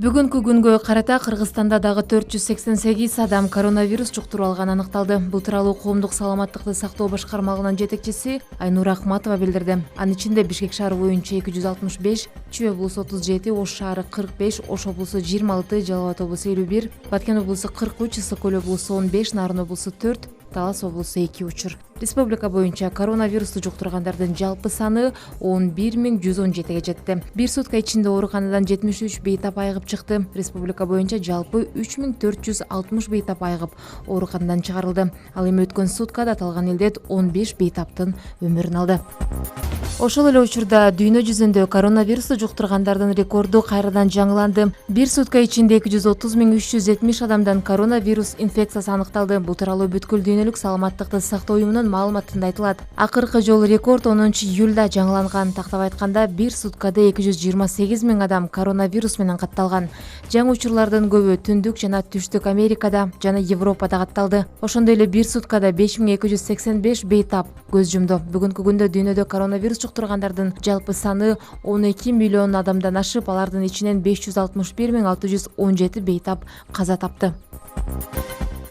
Бүгүнкү күнгө карата Кыргызстанда дагы 488 адам коронавирус жуктуруп алганы аныкталды. Бул тууралуу коомдук саламаттыкты сактоо башкармалыгынын жетекчиси Айнура Ахматова билдирди. Анын ичинде Бишкек шаары боюнча 265, Чүй облусу 37, Ош шаары 45, Ош облусу 26, Жалал Абад облусу 51, Баткен облусу 43, Ысык көл облусу 15, Нарын облусу 4, Талас облусу 2 учур. Республика боюнча коронавирусту жуктургандардын жалпы саны 11117ге жетти. Бир сутка ичинде ооруканадан 73 бейтап айыгып чыкты. Республика боюнча жалпы 3460 бейтап айыгып ооруканадан чыгарылды. Ал эми өткөн суткада аталган элдет 15 бейтаптын өмүрүн алды. Ошол эле учурда дүйнө жүзүндө коронавирусту жуктургандардын рекорду кайрадан жаңыланды. Бир сутка ичинде 230.370 адамдан коронавирус инфекциясы аныкталды. Бул тууралуу бүткүл дүйнөлүк саламаттыкты сактоо уюмунун маалыматында айтылат. Акыркы жолу рекорд 10-июлда жаңыланган. Тактап айтканда, бир суткада 228 000 адам коронавирус менен катталган. Жаңы учурлардын көбү Түндүк жана Түштүк Америкада жана Европада катталды. Ошондой эле бир суткада 5285 бейтап көз жумду. Бүгүнкү күндө дүйнөдө коронавирус жуктургандардын жалпы саны 12 миллион адамдан ашып, алардын ичинен 561 617 бейтап каза тапты.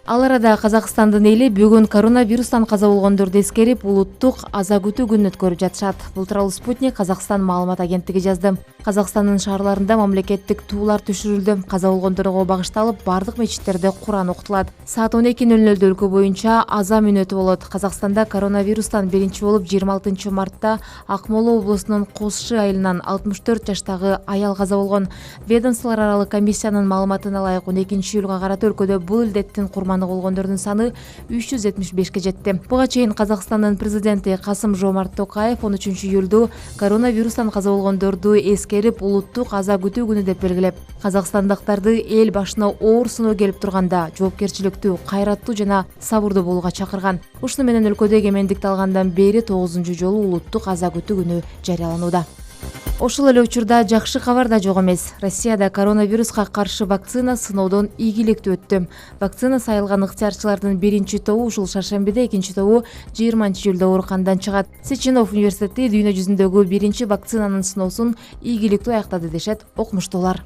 Ал арада Казакстандын эли бүгүн коронавирустан каза болгондорду эскерип, улуттук аза күтүү күнүн өткөрүп жатышат. Бул тууралуу Спутник Казакстан маалымат агенттиги жазды. Казакстандын шаарларында мамлекеттик туулар түшүрүлдү. Каза болгондорго багышталып, бардык мечиттерде Куран окутулат. Саат 12:00 өлкө боюнча аза мүнөтү болот. Казакстанда коронавирустан биринчи болуп 26 мартта Акмола облусунун Косшы айылынан 64 жаштагы аял каза болгон. Ведомстволор аралык комиссиянын маалыматына ылайык 12-июлга карата өлкөдө бул илдеттин курманы болгондордун саны 375ке жетти. Буга чейин Казакстандын президенти Касым-Жомарт Токаев 13-июлду коронавирустан каза болгондорду эскерип, улуттук аза күтүү күнү деп белгилеп, казакстандыктарды эл башына оор сыноо келип турганда жоопкерчиликтүү, кайраттуу жана сабырдуу болууга чакырган. Ушуну менен өлкөдө эгемендикти алгандан бери 9 жолу улуттук аза күтүү күнү жарыяланууда. Ошол эле учурда жакшы кабар да жок эмес. Россияда коронавируска каршы вакцина сыноодон ийгиликтүү өттү. Вакцина сайылган ыктыярчылардын биринчи тобу ушул шаршембиде, экинчи тобу 20-июлда ооруканадан чыгат. Сеченов университети дүйнө жүзүндөгү биринчи вакцинанын сыноосун ийгиликтүү аяктады дешет окумуштуулар.